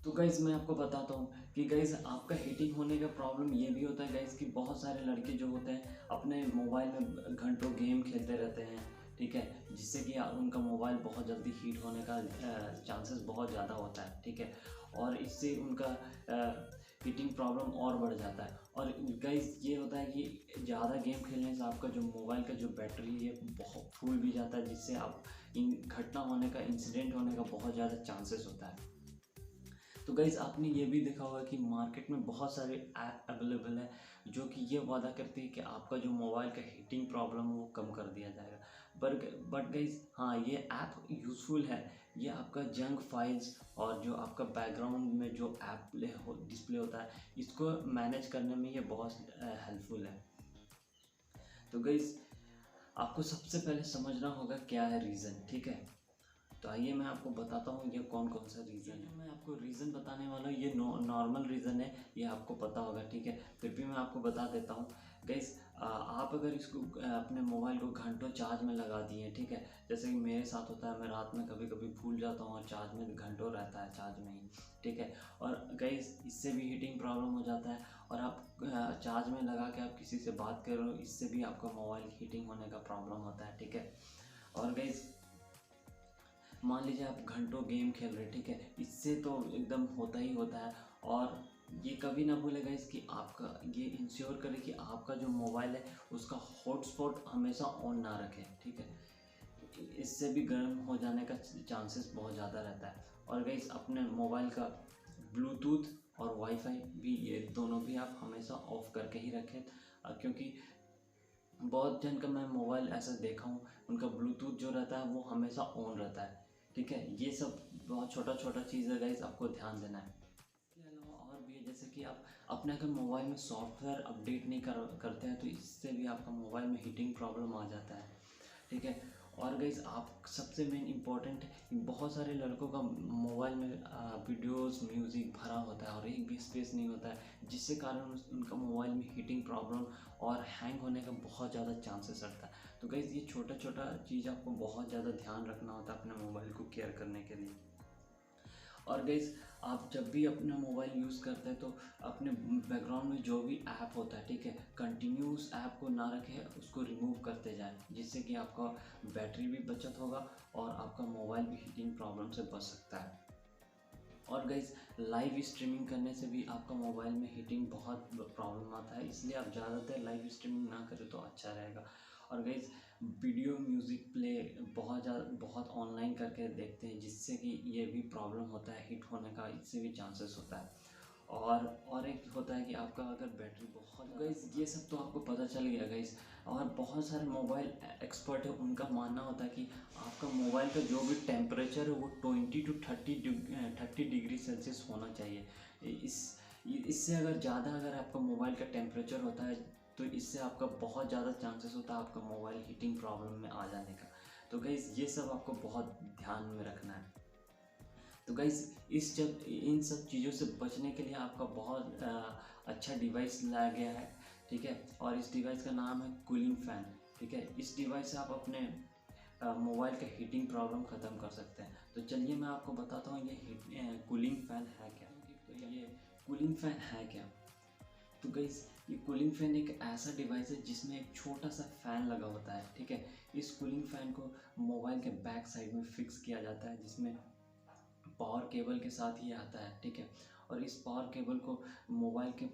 तो गाइज़ मैं आपको बताता हूँ कि गाइज़ आपका हीटिंग होने का प्रॉब्लम ये भी होता है गाइज़ कि बहुत सारे लड़के जो होते हैं अपने मोबाइल में घंटों गेम खेलते रहते हैं, ठीक है? जिससे कि उनका मोबाइल बहुत जल्दी हीट होने का चांसेस बहुत ज़्यादा होता है, ठीक है? और इससे उनका हीटिंग प्रॉब्लम और बढ़ जाता है। और गाइज़ ये होता है कि ज़्यादा गेम खेलने से आपका जो मोबाइल का जो बैटरी है बहुत फूल भी जाता है, जिससे आप इन घटना होने का, इंसिडेंट होने का बहुत ज़्यादा चांसेस होता है। तो गाइज़ आपने ये भी देखा होगा कि मार्केट में बहुत सारे ऐप अवेलेबल हैं जो कि ये वादा करते हैं कि आपका जो मोबाइल का हीटिंग प्रॉब्लम है वो कम कर दिया जाएगा। बट गाइज़ हाँ, ये ऐप यूज़फुल है। ये आपका जंक फाइल्स और जो आपका बैकग्राउंड में जो ऐप डिस्प्ले होता है, इसको मैनेज करने में ये बहुत हेल्पफुल है। तो गाइज़ आपको सबसे पहले समझना होगा क्या है रीज़न, ठीक है? तो आइए मैं आपको बताता हूँ ये कौन-कौन सा रीज़न है। मैं आपको रीज़न बताने वाला हूँ, ये नॉर्मल रीज़न है, ये आपको पता होगा, ठीक है? फिर भी मैं आपको बता देता हूँ। गाइज़ आप अगर इसको अपने मोबाइल को घंटों चार्ज में लगा दिए, ठीक है? जैसे कि मेरे साथ होता है, मैं रात में कभी-कभी भूल जाता हूँ और चार्ज में घंटों रहता है चार्ज में ही, ठीक है? और गाइज़ इससे भी हीटिंग प्रॉब्लम हो जाता है और आप चार्ज में लगा के आप किसी से बात कर रहे हो, इससे भी आपका मोबाइल हीटिंग होने का प्रॉब्लम होता है, ठीक है? और गाइज़ मान लीजिए आप घंटों गेम खेल रहे हैं, ठीक है? इससे तो एकदम होता ही होता है। और ये कभी ना भूलें गाइस कि आपका ये इंश्योर करें कि आपका जो मोबाइल है उसका हॉटस्पॉट हमेशा ऑन ना रखें, ठीक है? इससे भी गर्म हो जाने का चांसेस बहुत ज़्यादा रहता है। और गाइस अपने मोबाइल का ब्लूटूथ और वाईफ़ाई भी, ये दोनों भी आप हमेशा ऑफ़ करके ही रखें, क्योंकि बहुत जन का मैं मोबाइल ऐसा देखा हूँ, उनका ब्लूटूथ जो रहता है वो हमेशा ऑन रहता है, ठीक है? ये सब बहुत छोटा-छोटा चीज़ है गाइज़, आपको ध्यान देना है। इसके अलावा और भी है, जैसे कि आप अपने अगर मोबाइल में सॉफ्टवेयर अपडेट नहीं करते हैं तो इससे भी आपका मोबाइल में हीटिंग प्रॉब्लम आ जाता है, ठीक है? और गाइज़ आप सबसे मेन इम्पोर्टेंट, बहुत सारे लड़कों का मोबाइल में वीडियोज़, म्यूज़िक भरा होता है और एक भी स्पेस नहीं होता है, जिससे कारण उनका मोबाइल में हीटिंग प्रॉब्लम और हैंग होने का बहुत ज़्यादा चांसेस रहता है। तो गाइज़ ये छोटा-छोटा चीज़ आपको बहुत ज़्यादा ध्यान रखना होता है अपने मोबाइल को केयर करने के लिए। और गाइज़ आप जब भी अपना मोबाइल यूज़ करते हैं तो अपने बैकग्राउंड में जो भी ऐप होता है, ठीक है, कंटिन्यूस ऐप को ना रखें, उसको रिमूव करते जाएं, जिससे कि आपका बैटरी भी बचत होगा और आपका मोबाइल भी हीटिंग प्रॉब्लम से बच सकता है। और गाइज़ लाइव स्ट्रीमिंग करने से भी आपका मोबाइल में हीटिंग बहुत प्रॉब्लम आता है, इसलिए आप ज़्यादातर लाइव स्ट्रीमिंग ना करें तो अच्छा रहेगा। और गाइज़ वीडियो म्यूज़िक प्ले बहुत ऑनलाइन करके देखते हैं, जिससे कि ये भी प्रॉब्लम होता है हीट होने का, इससे भी चांसेस होता है। और एक होता है कि आपका अगर बैटरी बहुत, तो गाइज़ ये सब तो आपको पता चल गया गाइज़। और बहुत सारे मोबाइल एक्सपर्ट हैं, उनका मानना होता है कि आपका मोबाइल का जो भी टेम्परेचर है वो 20 टू 30 डिग्री सेल्सियस होना चाहिए। इससे अगर ज़्यादा अगर आपका मोबाइल का टेम्परेचर होता है तो इससे आपका बहुत ज़्यादा चांसेस होता है आपका मोबाइल हीटिंग प्रॉब्लम में आ जाने का। तो गाइज़ ये सब आपको बहुत ध्यान में रखना है। तो गाइज़ इन सब चीज़ों से बचने के लिए आपका बहुत अच्छा डिवाइस लाया गया है, ठीक है? और इस डिवाइस का नाम है कूलिंग फ़ैन, ठीक है? इस डिवाइस से आप अपने मोबाइल का हीटिंग प्रॉब्लम ख़त्म कर सकते हैं। तो चलिए मैं आपको बताता हूँ ये कूलिंग फ़ैन है क्या? तो ये कूलिंग फ़ैन है क्या? तो गाइज़ ये कूलिंग फ़ैन एक ऐसा डिवाइस है जिसमें एक छोटा-सा फ़ैन लगा होता है, ठीक है? इस कूलिंग फ़ैन को मोबाइल के बैक साइड में फ़िक्स किया जाता है, जिसमें पावर केबल के साथ ही आता है, ठीक है? और इस पावर केबल को मोबाइल के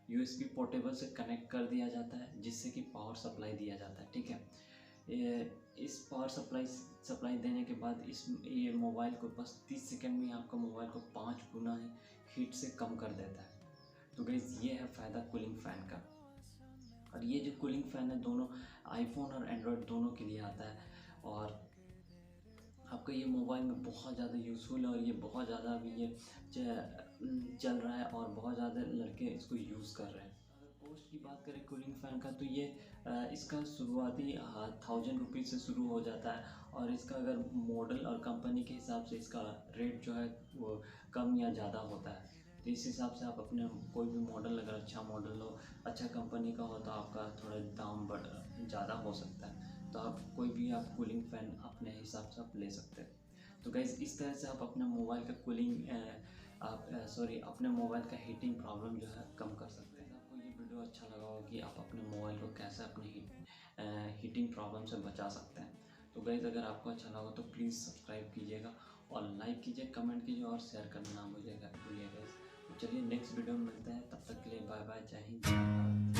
यूएसबी पोर्टेबल से कनेक्ट कर दिया जाता है, जिससे कि पावर सप्लाई दिया जाता है, ठीक है? इस पावर सप्लाई देने के बाद ये मोबाइल को बस 30 सेकंड में ही आपका मोबाइल को 5 गुना ही हीट से कम कर देता है। तो गाइज़ ये है फ़ायदा कूलिंग फ़ैन का। और ये जो कूलिंग फ़ैन है दोनों आईफ़ोन और एंड्रॉयड दोनों के लिए आता है। और आपका ये मोबाइल में बहुत ज़्यादा यूज़फुल है और ये बहुत ज़्यादा अभी ये चल रहा है और बहुत ज़्यादा लड़के इसको यूज़ कर रहे हैं। अगर कॉस्ट की बात करें कूलिंग फ़ैन का तो ये इसका शुरुआती 1000 रुपीज़ से शुरू हो जाता है और इसका अगर मॉडल और कंपनी के हिसाब से इसका रेट जो है वो कम या ज़्यादा होता है। तो इस हिसाब से आप अपने कोई भी मॉडल, अगर अच्छा मॉडल हो, अच्छा कंपनी का हो, तो आपका थोड़ा दाम ज़्यादा हो सकता है। तो आप कोई भी आप कूलिंग फ़ैन अपने हिसाब से आप ले सकते हैं। तो गाइज़ इस तरह से आप अपने मोबाइल का कूलिंग अपने मोबाइल का हीटिंग प्रॉब्लम जो है कम कर सकते हैं। आपको ये वीडियो अच्छा लगा हो कि आप अपने मोबाइल को कैसे अपने हीटिंग प्रॉब्लम से बचा सकते हैं। तो गाइज़ अगर आपको अच्छा लगा तो प्लीज़ सब्सक्राइब कीजिएगा और लाइक कीजिए, कमेंट कीजिए और शेयर करना ना भूलिएगा गाइज़। तो चलिए नेक्स्ट वीडियो में मिलते हैं, तब तक के लिए बाय बाय, जय हिंद, जय भारत।